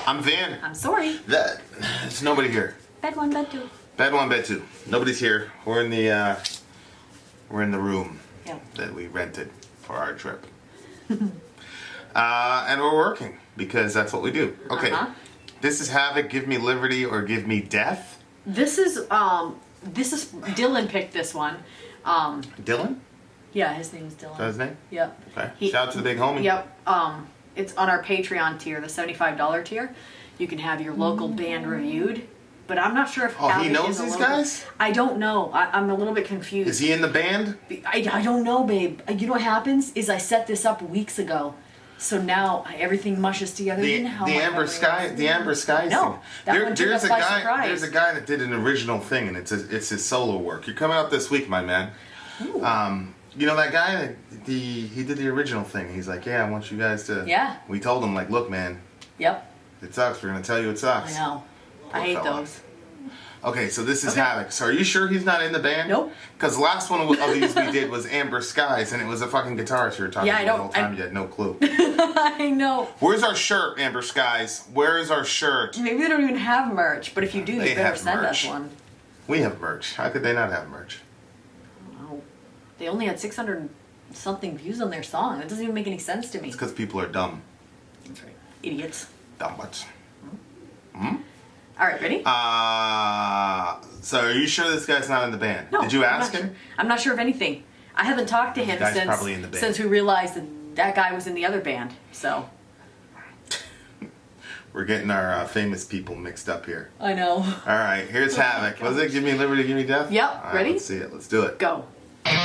I'm Vin. I'm Sori. There's nobody here. Bed one, bed two. Bed one, bed two. Nobody's here. We're in the room that we rented for our trip. And we're working because that's what we do. Okay. This is HAVOK, Give Me Liberty or Give Me Death. This is Dylan picked this one. Dylan? Yeah, his name is Dylan. Is that his name? Yep. Okay. Shout out to the big homie. Yep. It's on our Patreon tier, the $75 tier. You can have your local band reviewed. But I'm not sure if he knows these guys? I don't know. I'm a little bit confused. Is he in the band? I don't know, babe. You know what happens is I set this up weeks ago. So now everything mushes together. The Amber Sky. No, there's a guy that did an original thing, and it's his solo work. You're coming up this week, my man. Ooh. You know that guy? He did the original thing. He's like, yeah, I want you guys to. Yeah. We told him, like, look, man. Yep. It sucks. We're gonna tell you it sucks. I know. I hate those. Okay, so this is HAVOK. So are you sure he's not in the band? Nope. Because the last one of these we did was Amber Skies, and it was a fucking guitarist you were talking about the whole time. You had no clue. I know. Where's our shirt, Amber Skies? Where is our shirt? Maybe they don't even have merch, but if you do, you better send us one. We have merch. How could they not have merch? I don't know. They only had 600-something views on their song. That doesn't even make any sense to me. It's because people are dumb. That's right. Idiots. Dumbnuts. All right, ready? So are you sure this guy's not in the band? No. Did you ask him? I'm not sure of anything. I haven't talked to him since we realized that guy was in the other band. So we're getting our famous people mixed up here. I know. All right, here's HAVOK. Was it Give Me Liberty, Give Me Death? Yep. All right, ready? Let's see it. Let's do it. Go. Fresh.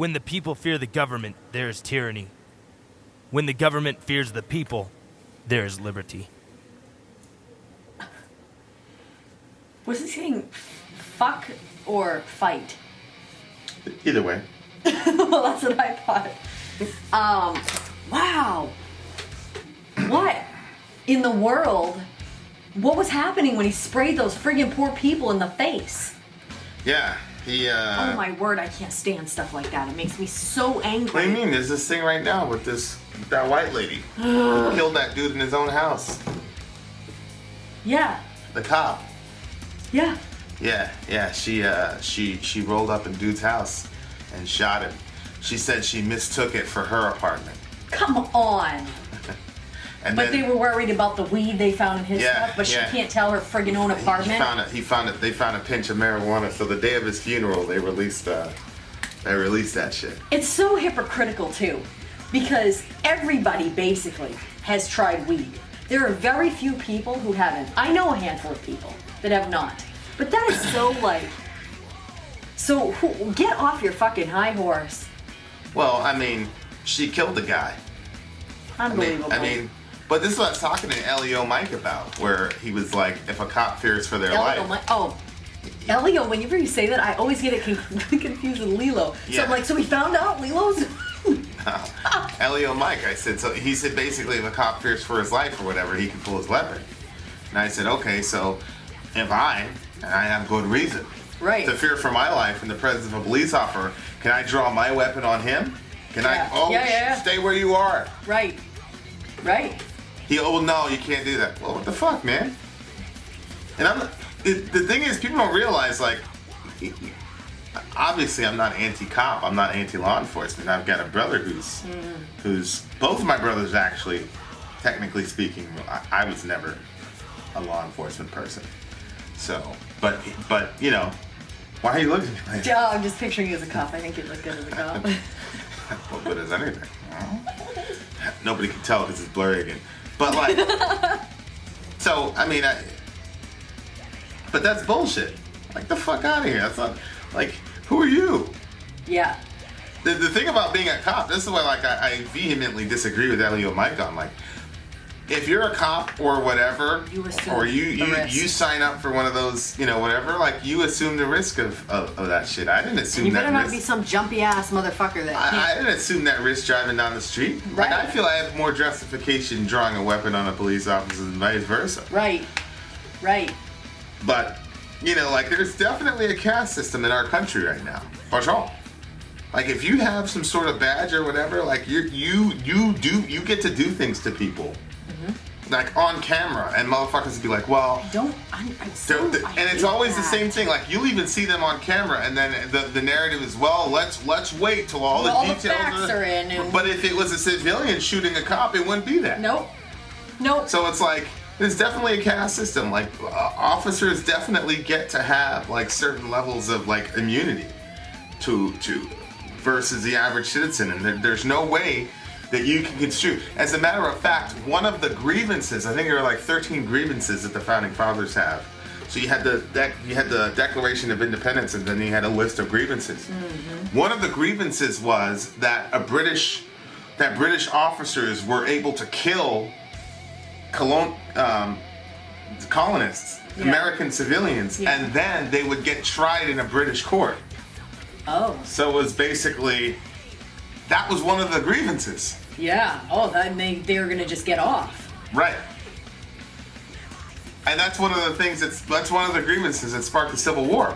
When the people fear the government, there is tyranny. When the government fears the people, there is liberty. Was he saying fuck or fight? Either way. Well, that's what I thought. Wow. What in the world? What was happening when he sprayed those friggin' poor people in the face? Yeah, he. Oh my word! I can't stand stuff like that. It makes me so angry. What do you mean? There's this thing right now with that white lady who killed that dude in his own house. Yeah. The cop. Yeah. Yeah. She rolled up in dude's house and shot him. She said she mistook it for her apartment. Come on. And but then, they were worried about the weed they found in his stuff, but she can't tell her friggin' own apartment. They found a pinch of marijuana. So the day of his funeral, they released that shit. It's so hypocritical too, because everybody basically has tried weed. There are very few people who haven't. I know a handful of people that have not. But that is so like. So get off your fucking high horse. Well, I mean, she killed the guy. Unbelievable. I mean, but this is what I was talking to Elio Mike about, where he was like, if a cop fears for their life. Elio, whenever you say that, I always get it confused with Lilo. Yeah. So I'm like, so we found out Lilo's? Elio Mike, I said, so he said basically if a cop fears for his life or whatever, he can pull his weapon. And I said, okay, so if I have good reason to fear for my life in the presence of a police officer, can I draw my weapon on him? Can I? Stay where you are. Right. No, you can't do that. Well, what the fuck, man? And the thing is, people don't realize, like, obviously I'm not anti-cop, I'm not anti-law enforcement. I've got a brother who's both of my brothers actually, technically speaking, I was never a law enforcement person. So, but you know, why are you looking at me like that? I'm just picturing you as a cop. I think you'd look good as a cop. Well, good as anything. Nobody can tell because it's blurry again. But like, so I mean, but that's bullshit. Like, the fuck out of here. That's not, like, who are you? Yeah. The thing about being a cop, this is what, like, I vehemently disagree with Elio Mike on. Like, if you're a cop or whatever, you sign up for one of those, you know, whatever, like, you assume the risk of that shit. I didn't assume that risk. You better not be some jumpy ass motherfucker that I didn't assume that risk driving down the street. Right. Like, I feel I have more justification drawing a weapon on a police officer than vice versa. Right. But, you know, like, there's definitely a caste system in our country right now. For sure. Like, if you have some sort of badge or whatever, like, you get to do things to people. Like, on camera, and motherfuckers would be like, well, and it's always the same thing. Like, you'll even see them on camera, and then the narrative is, well, let's wait till all the details facts are in. But if it was a civilian shooting a cop, it wouldn't be that. Nope. So it's like, there's definitely a caste system. Like, officers definitely get to have, like, certain levels of, like, immunity to versus the average citizen, and there's no way that you can construe. As a matter of fact, one of the grievances, I think there were like 13 grievances that the founding fathers have. So you had the Declaration of Independence, and then you had a list of grievances. One of the grievances was that British officers were able to kill colonists, American civilians, and then they would get tried in a British court. Oh. So it was basically, that was one of the grievances. Yeah. Oh, they were gonna just get off. Right. And that's one of the things that's one of the grievances that sparked the Civil War.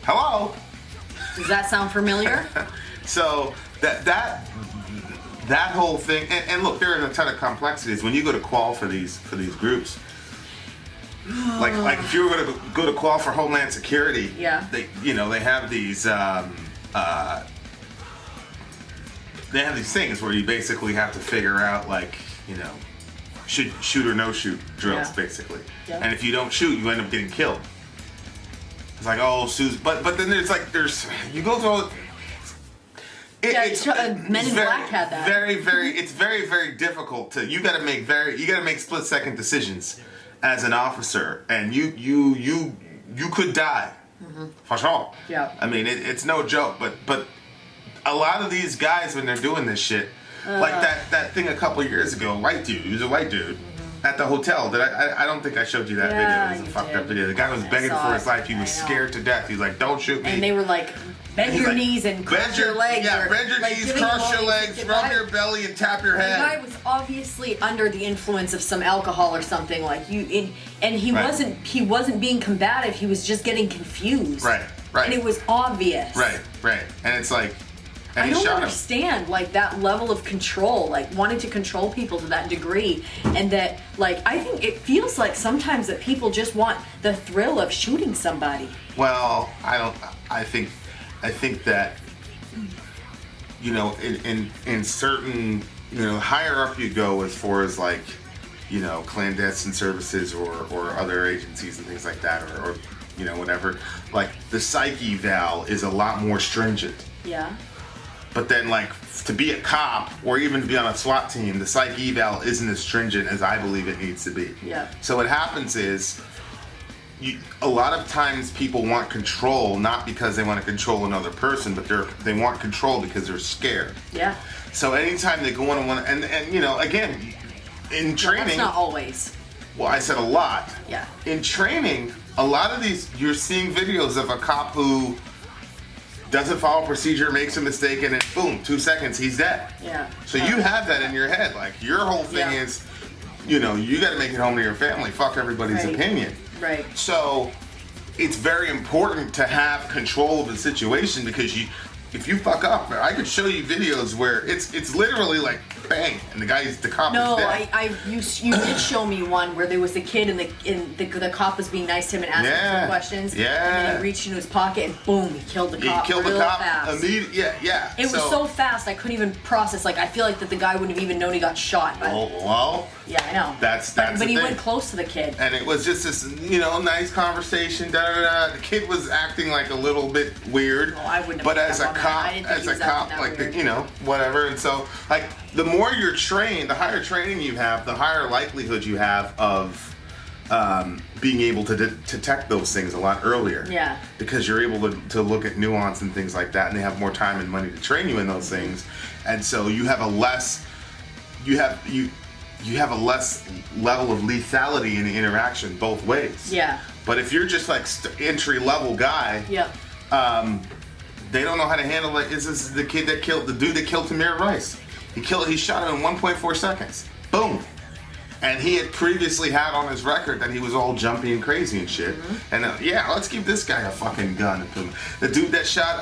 Hello. Does that sound familiar? So that whole thing, and look, there are a ton of complexities when you go to qual for these groups. Like if you were going to go to qual for Homeland Security, they have these things where you basically have to figure out, like, you know, shoot or no shoot drills, basically. Yeah. And if you don't shoot, you end up getting killed. It's like, oh, Susan, but then there's you go through. Men in Black had that. It's very, very difficult to. You got to make split-second decisions as an officer, and you could die, for sure. Yeah. I mean, it's no joke, but a lot of these guys, when they're doing this shit, like that thing a couple years ago, white dude, he was a white dude, at the hotel. That I don't think I showed you that Yeah, video. It was a you fucked did. up video. The guy was I begging saw for it. his life. He was I know. scared to death. He's like, don't shoot me. And they were like, bend He's your like, knees and cross your legs. Yeah, or, bend your like, knees, giving cross your warnings. legs, The rub guy- your belly, and tap your The head. guy was obviously under the influence of some alcohol or something, like and he Right. wasn't being combative. He was just getting confused. Right. And it was obvious. Right. And it's like, and I he don't shot him. understand like that level of control, like wanting to control people to that degree, and that like I think it feels like sometimes that people just want the thrill of shooting somebody. Well, I think that, you know, in certain, you know, higher up you go as far as like, you know, clandestine services or other agencies and things like that, or you know, whatever, like the psych eval is a lot more stringent. Yeah. But then, like, to be a cop or even to be on a SWAT team, the psych eval isn't as stringent as I believe it needs to be. Yeah. So what happens is, a lot of times people want control not because they want to control another person, but they want control because they're scared. Yeah. So anytime they go on one, and you know, again, in training, That's not always. well, I said a lot. Yeah. In training, a lot of these, you're seeing videos of a cop who doesn't follow procedure, makes a mistake, and then boom, 2 seconds, he's dead. Yeah. So you have that in your head. Like, your whole thing Yeah. is, you know, you got to make it home to your family. Fuck everybody's Right. opinion. Right. So it's very important to have control of the situation, because if you fuck up, I could show you videos where it's literally like bang, and the cop No, is dead. you did show me one where there was a kid and the cop was being nice to him and asking Yeah, some questions. yeah. And then he reached into his pocket and boom, he killed the He cop. killed the real cop fast. immediately. Yeah. It was so fast I couldn't even process. Like I feel like that the guy wouldn't have even known he got shot. But, Well, yeah, I know. That's but the he thing. went close to the kid. And it was just this, you know, nice conversation. The kid was acting like a little bit weird. Well, I wouldn't have But picked as up a on that. cop, I didn't think he was acting that like weird. you know, whatever. And so, like, the more you're trained, the higher training you have, the higher likelihood you have of being able to detect those things a lot earlier. Yeah. Because you're able to look at nuance and things like that, and they have more time and money to train you in those things, and so you have a less level of lethality in the interaction both ways. Yeah. But if you're just like entry level guy, Yep. they don't know how to handle it. This is the dude that killed Tamir Rice. He shot him in 1.4 seconds. Boom. And he had previously had on his record that he was all jumpy and crazy and shit. Mm-hmm. And let's give this guy a fucking gun. The dude that shot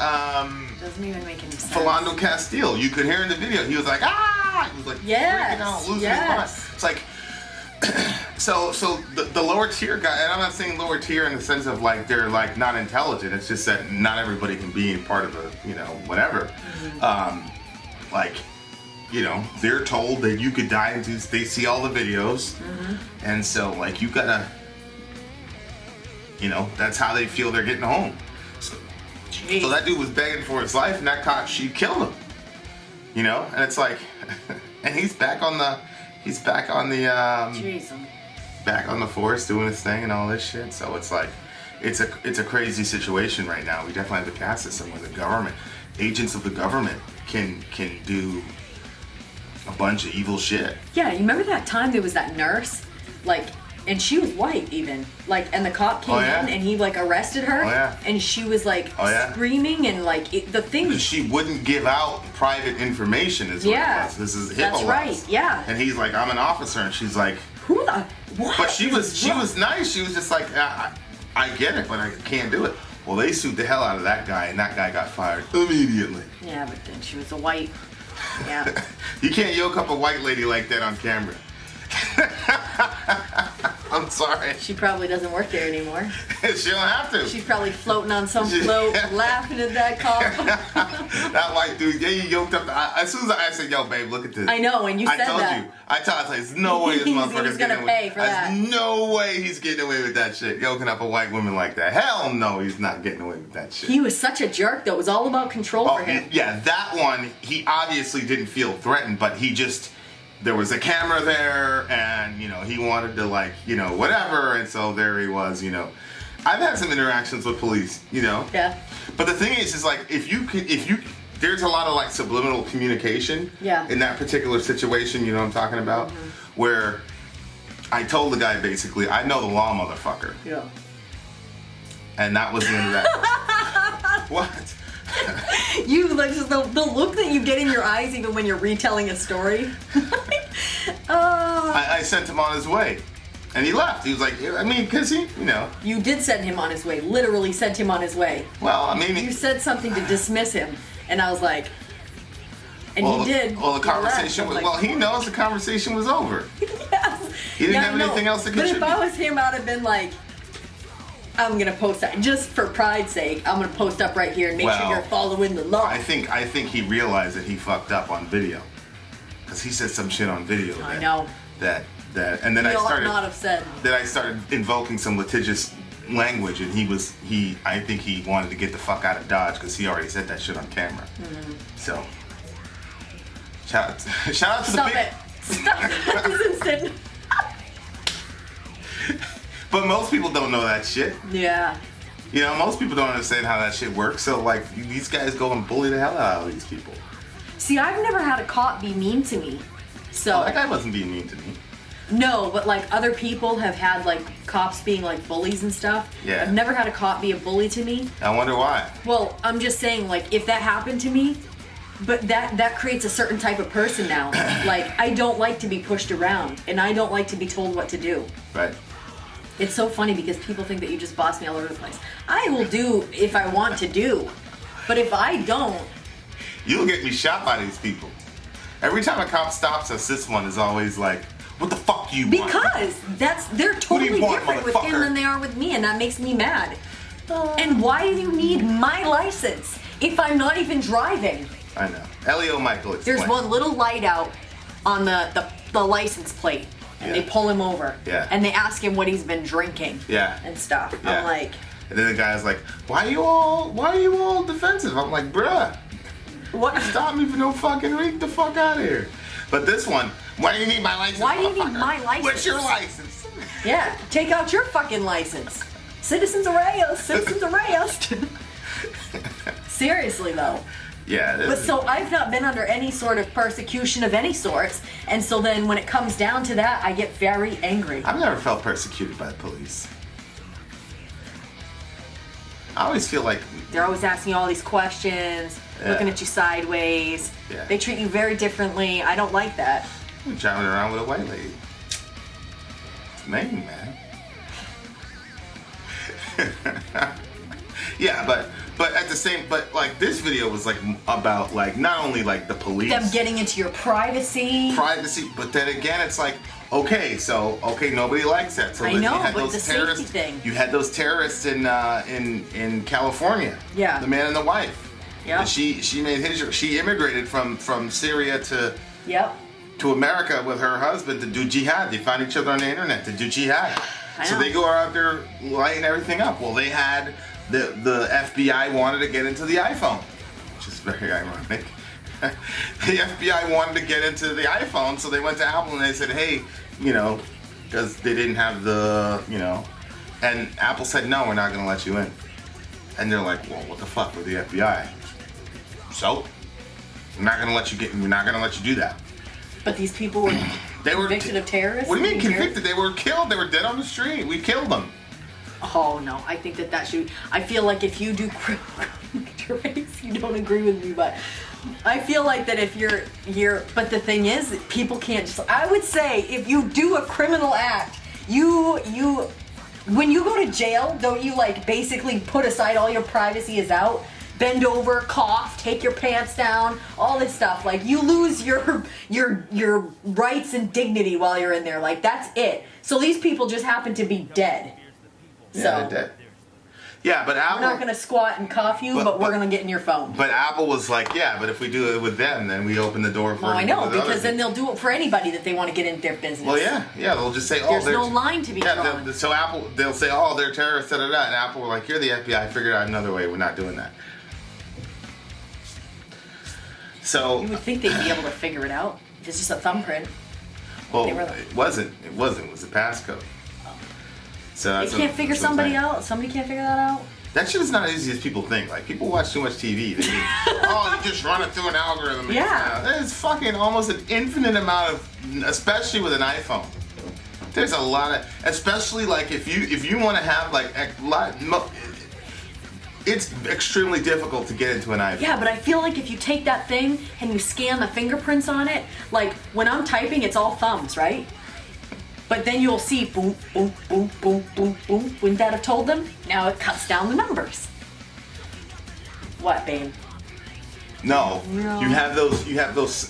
Doesn't even make any sense. Philando Castile, you could hear in the video, he was like, ah! He was like Yes, freaking out, losing yes. his mind. It's like, so the lower tier guy, and I'm not saying lower tier in the sense of like they're like not intelligent, it's just that not everybody can be part of a, you know, whatever. Like, you know, they're told that you could die, and they see all the videos, and so like you gotta, you know, that's how they feel they're getting home. So that dude was begging for his life, and that cop, she killed him. You know, and it's like, and he's back on the Jeez. back on the force doing his thing and all this shit. So it's like, it's a crazy situation right now. We definitely have a caste system where the government, agents of the government, can do a bunch of evil shit. Yeah, you remember that time there was that nurse, like, and she was white even, like, and the cop came Oh, yeah? in and he like arrested her, Oh, yeah. and she was like Oh, yeah? screaming and like the thing. Because she wouldn't give out private information is what Yeah, it was. This is HIPAA that's laws. right. Yeah. And he's like, I'm an officer, and she's like, Who the what? but she is wrong? was nice. She was just like, I get it, but I can't do it. Well, they sued the hell out of that guy, and that guy got fired immediately. Yeah, but then she was a white. Yeah. You can't yoke up a white lady like that on camera. I'm sorry. She probably doesn't work there anymore. She don't have to. She's probably floating on some float, laughing at that cop. That white dude, yeah, you yoked up. As soon as I said, yo, babe, look at this. I know, and you said I told that. you. I was like, there's no way this He's motherfucker's gonna getting pay away. for that. There's no way he's getting away with that shit. Yoking up a white woman like that. Hell no, he's not getting away with that shit. He was such a jerk though. It was all about control for him. Yeah, that one, he obviously didn't feel threatened, but he just, there was a camera there, and, you know, he wanted to, like, you know, whatever, and so there he was, you know. I've had some interactions with police, you know. Yeah. But the thing is like, if you there's a lot of like subliminal communication in that particular situation, you know what I'm talking about? Where I told the guy basically, I know the law, motherfucker. Yeah. And that was the end of that. What? You like just the look that you get in your eyes even when you're retelling a story. I sent him on his way. And he left. He was like, I mean, because he, you know. You did send him on his way. Literally sent him on his way. Well, I mean. You said something to dismiss him. And I was like, and well, he did. Well, the conversation was, well, he knows the conversation was over. Yes. He didn't have anything else to contribute. But if I was him, I'd have been like, I'm going to post that. Just for pride's sake, I'm going to post up right here and make sure you're following the law. I think he realized that he fucked up on video. Because he said some shit on video. I know. And then I started invoking some litigious language, and I think he wanted to get the fuck out of Dodge because he already said that shit on camera. So, shout out to the people. Stop it! This instant. But most people don't know that shit. Yeah. You know, most people don't understand how that shit works. So, like, these guys go and bully the hell out of these people. See, I've never had a cop be mean to me. So that guy wasn't being mean to me. No, but like other people have had like cops being like bullies and stuff. Yeah. I've never had a cop be a bully to me. I wonder why. Well, I'm just saying, like, if that happened to me, but that creates a certain type of person now. Like, I don't like to be pushed around, and I don't like to be told what to do. Right. It's so funny because people think that you just boss me all over the place. I will do if I want to do, but if I don't, you'll get me shot by these people. Every time a cop stops us, this one is always like, what the fuck do you want? Because they're totally different with him than they are with me, and that makes me mad. And why do you need my license if I'm not even driving? I know. Elio Michael explained. There's one little light out on the license plate, and they pull him over. Yeah. And they ask him what he's been drinking. Yeah. And stuff. Yeah. I'm like. And then the guy's like, why are you all defensive? I'm like, bruh. What? Stop me for no fucking reason. The fuck out of here. But this one, why do you need my license? Why do you need my license? What's your license? Yeah, take out your fucking license. Citizens arrest. Citizens arrest. Seriously though. Yeah. But so I've not been under any sort of persecution of any sorts, and so then when it comes down to that, I get very angry. I've never felt persecuted by the police. I always feel like they're always asking you all these questions, looking at you sideways. Yeah. They treat you very differently. I don't like that. I'm driving around with a white lady. It's Maine, man. Yeah, but at the same, but like this video was like about like not only like the police, them getting into your privacy, but then again it's like okay, nobody likes that. So I know, but the safety thing. You had those terrorists in California. Yeah. The man and the wife. Yeah. She immigrated from Syria to America with her husband to do jihad. They found each other on the internet to do jihad. So they go out there lighting everything up. Well, they had the FBI wanted to get into the iPhone, which is very ironic. The FBI wanted to get into the iPhone, so they went to Apple and they said, hey, because they didn't have and Apple said, no, we're not going to let you in. And they're like, well, what the fuck with the FBI? So, we're not going to let you do that. But these people were convicted of terrorism? What do you mean convicted? They were killed. They were dead on the street. We killed them. Oh, no. I think that should... I feel like if you do... Trace, you don't agree with me, but... I feel like that if you're... But the thing is, people can't just... I would say, if you do a criminal act, you... When you go to jail, don't you, like, basically put aside all your privacy is out? Bend over, cough, take your pants down, all this stuff. Like, you lose your rights and dignity while you're in there. Like, that's it. So these people just happen to be dead. Yeah, they're dead. Yeah, but Apple... We're not going to squat and cough you, but we're going to get in your phone. But Apple was like, yeah, but if we do it with them, then we open the door for... Well, I know, because then they'll do it for anybody that they want to get in their business. Well, yeah, they'll just say, oh, there's no line to be drawn. So Apple, they'll say, oh, they're terrorists, da-da-da, and Apple were like, you're the FBI, figured out another way, we're not doing that. So... You would think they'd be able to figure it out. If it's just a thumbprint. Well, it wasn't. It was a passcode. So they can't figure somebody out? Somebody can't figure that out? That shit is not as easy as people think. Like, people watch too much TV. They think, oh, you just run it through an algorithm. Yeah. There's fucking almost an infinite amount of, especially with an iPhone. There's a lot of, especially like if you want to have like it's extremely difficult to get into an iPhone. Yeah, but I feel like if you take that thing and you scan the fingerprints on it, like when I'm typing, it's all thumbs, right? But then you'll see boom, boom, boom, boom, boom, boom. Wouldn't that have told them? Now it cuts down the numbers. What, babe? No. You have those,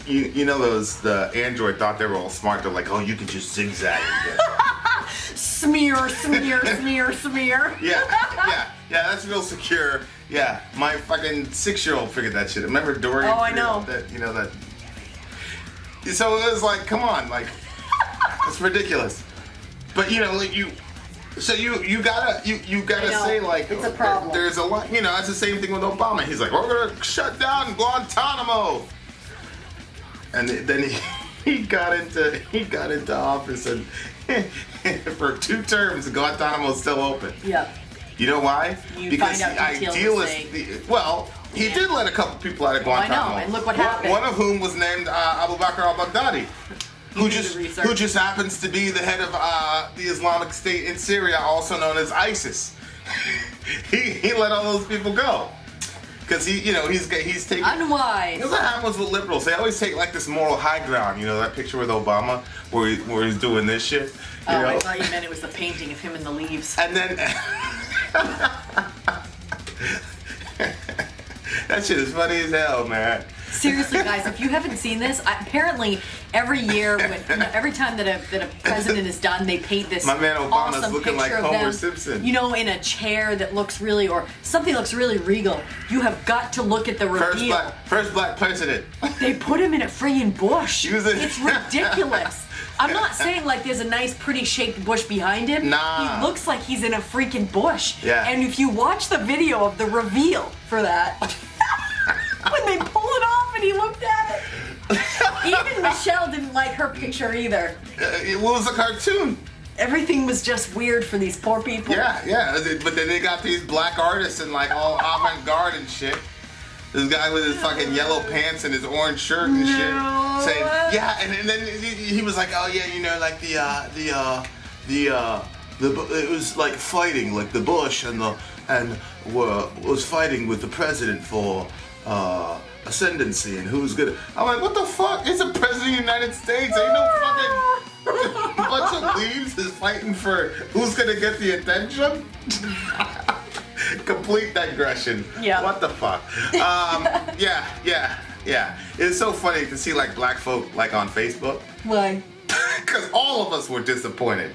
you know those, the Android thought they were all smart. They're like, oh, you can just zigzag and get it. Smear, smear, smear, smear. Yeah, that's real secure. Yeah, my fucking 6-year-old figured that shit. Remember Dory? Oh, I know. That, you know that. So it was like, come on, like, it's ridiculous. But you know, like you gotta say like, it's a problem. There's a lot. You know, it's the same thing with Obama. He's like, we're gonna shut down Guantanamo. And then he got into office and for 2 terms, Guantanamo's still open. Yeah. You know why? Because find out the idealist. Well, he did let a couple people out of Guantanamo. I know, and look what happened. One of whom was named Abu Bakr al-Baghdadi, who just happens to be the head of the Islamic State in Syria, also known as ISIS. he let all those people go. Because he's taking. Unwise. You know what happens with liberals? They always take like this moral high ground. You know that picture with Obama where he's doing this shit. You know? I thought you meant it was the painting of him in the leaves. And then that shit is funny as hell, man. Seriously, guys, if you haven't seen this, apparently every year, every time that a president is done, they paint this My man Obama's awesome looking like picture of Homer them, Simpson. you know, in a chair that looks really, or something looks really regal. You have got to look at the reveal. First black president. They put him in a freaking bush. It's ridiculous. I'm not saying like there's a nice, pretty shaped bush behind him. Nah. He looks like he's in a freaking bush. Yeah. And if you watch the video of the reveal for that, when they pull it off and he looked at it, even Michelle didn't like her picture either. It was a cartoon. Everything was just weird for these poor people. Yeah. But then they got these black artists and like all avant-garde and shit. This guy with his fucking yellow pants and his orange shirt and shit, saying, yeah, and then he was like, oh yeah, you know, like it was like fighting, like the Bush was fighting with the president for ascendancy and who's gonna. I'm like, what the fuck? It's a president of the United States. Ain't no fucking bunch of leaves is fighting for who's gonna get the attention. Complete digression. Yeah. What the fuck? Yeah. It's so funny to see like black folk like on Facebook. Why? Because all of us were disappointed.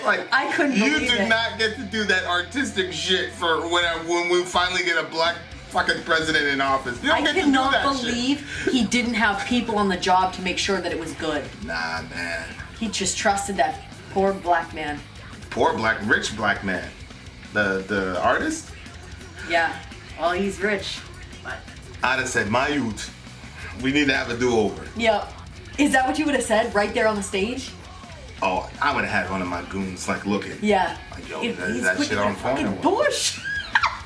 Like I couldn't believe you do it. not get to do that artistic shit for when we finally get a black fucking president in office. You don't I get cannot to do that believe he didn't have people on the job to make sure that it was good. Nah, man. He just trusted that poor black man. Poor rich black man. The artist? Yeah. Well, he's rich. But I'd have said, my youth, we need to have a do-over. yeah. Is that what you would have said right there on the stage? Oh, I would have had one of my goons like looking. Yeah. Like, yo, He's is that putting shit in on a fire? fucking bush.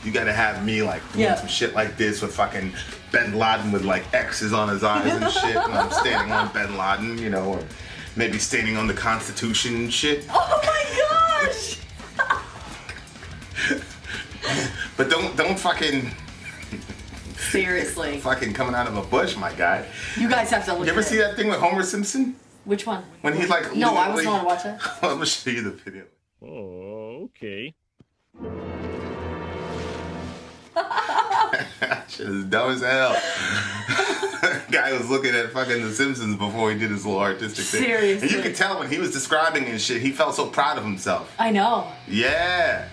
You gotta have me like doing some shit like this with fucking Bin Laden with like X's on his eyes and shit. And I'm standing on Bin Laden, you know, or maybe standing on the Constitution and shit. Oh my gosh! But don't fucking Seriously. fucking coming out of a bush, my guy. You guys have to look You ever at see it. that thing with Homer Simpson? Which one? When he's like No, I was literally- not watch that. I'm gonna show you the video. Oh, okay. Shit is dumb as hell. Guy was looking at fucking The Simpsons before he did his little artistic thing. Seriously. And you could tell when he was describing and shit, he felt so proud of himself. I know. Yeah.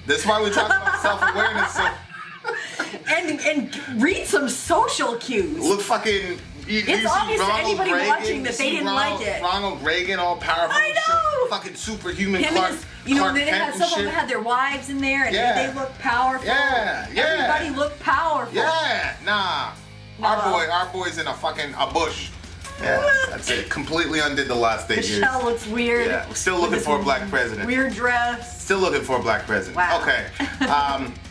That's why we talk about self-awareness. So And read some social cues. look fucking... It's obvious to anybody watching that they didn't like it. Ronald Reagan, all powerful. I and shit. know. Fucking superhuman Him Clark, and his, you know, Clark they Kent had and some of them shit. had their wives in there, and Yeah. they looked powerful. Yeah. Everybody looked powerful. Yeah, nah. No. Our boy's in a bush. Yeah, that's it. Completely undid the last 8 years. Michelle looks weird. Yeah, still with looking this for a black president. Weird dress. Still looking for a black president. Wow. Okay.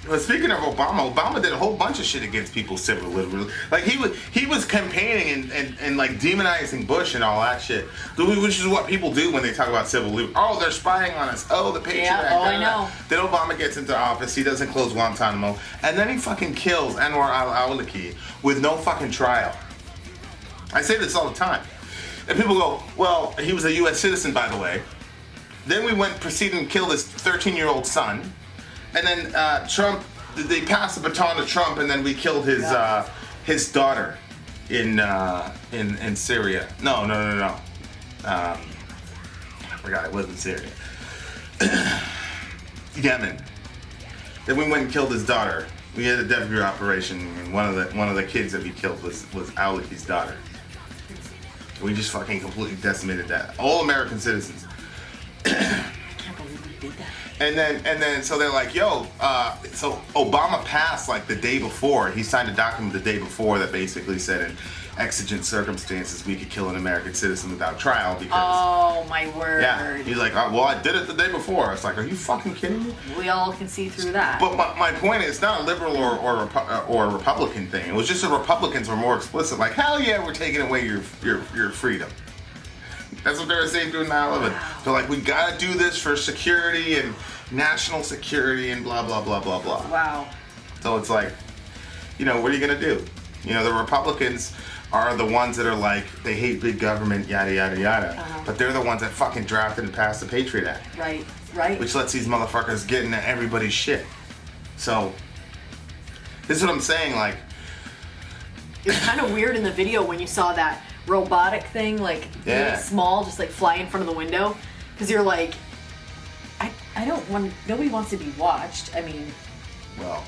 Well, speaking of Obama did a whole bunch of shit against people's civil liberties. Like he was campaigning and like demonizing Bush and all that shit, which is what people do when they talk about civil liberties. Oh, they're spying on us. Oh, the Patriot Act. Yeah. Oh, I know. Then Obama gets into office. He doesn't close Guantanamo, and then he fucking kills Anwar al-Awlaki with no fucking trial. I say this all the time. And people go, well, he was a U.S. citizen, by the way. Then we proceeded and killed his 13-year-old son. And then Trump, they passed the baton to Trump, and then we killed his daughter in Syria. No. I forgot, it wasn't Syria. Yemen. Then we went and killed his daughter. We had a deputy operation, and one of the kids that we killed was Awlaki's daughter. We just fucking completely decimated that. All American citizens. I can't believe we did that. And then so they're like, yo, so Obama passed like the day before. He signed a document the day before that basically said in exigent circumstances we could kill an American citizen without trial because. Oh my word. Yeah. He's like, well, I did it the day before. It's like, are you fucking kidding me? We all can see through that. But my point is, it's not a liberal or a Republican thing. It was just the Republicans were more explicit. Like, hell yeah, we're taking away your freedom. That's what they were saying during 9/11. They're like, we gotta do this for security and national security and blah blah blah blah blah. Wow. So it's like, what are you gonna do? The Republicans are the ones that are like, they hate big government, yada yada yada. But they're the ones that fucking drafted and passed the Patriot Act. Right. Which lets these motherfuckers get into everybody's shit. So, this is what I'm saying, like. It was kind of weird in the video when you saw that robotic thing, like really small, just like fly in front of the window. Because you're like, I don't want, nobody wants to be watched. I mean. Well,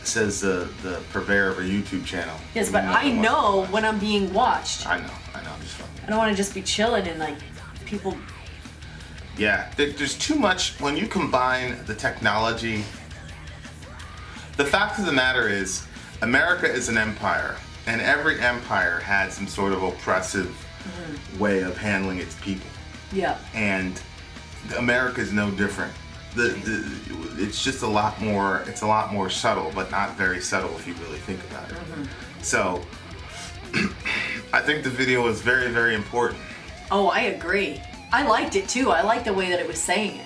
says the purveyor of a YouTube channel. Yes, but I know when I'm being watched. I know, I'm just fucking. I don't want to just be chilling and like people. Yeah, there's too much when you combine the technology. The fact of the matter is, America is an empire, and every empire had some sort of oppressive way of handling its people. Yeah. And America is no different. It's just a lot more. It's a lot more subtle, but not very subtle if you really think about it. So, I think the video is very, very important. Oh, I agree. I liked it too. I liked the way that it was saying it.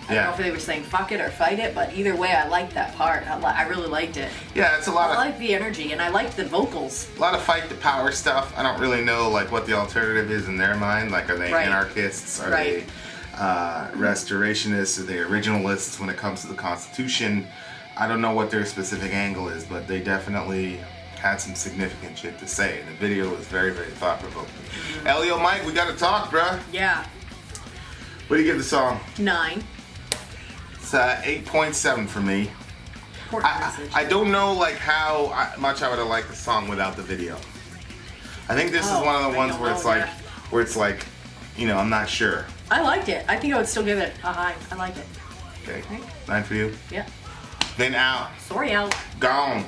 I don't know if they were saying fuck it or fight it, but either way, I liked that part. I really liked it. Yeah, it's a lot I like the energy, and I liked the vocals. A lot of fight the power stuff. I don't really know like what the alternative is in their mind. Like, are they anarchists? Are they restorationists? Are they originalists when it comes to the Constitution? I don't know what their specific angle is, but they definitely had some significant shit to say. The video was very, very thought-provoking. Elio, Mike, we gotta talk, bruh. Yeah. What do you give the song? 9. It's 8.7 for me. I don't know like how much I would have liked the song without the video. I think this is one of the ones where it's like, I'm not sure. I liked it. I think I would still give it a high. I liked it. Okay. 9 for you? Yeah. Then out. Sorry, out. Gone.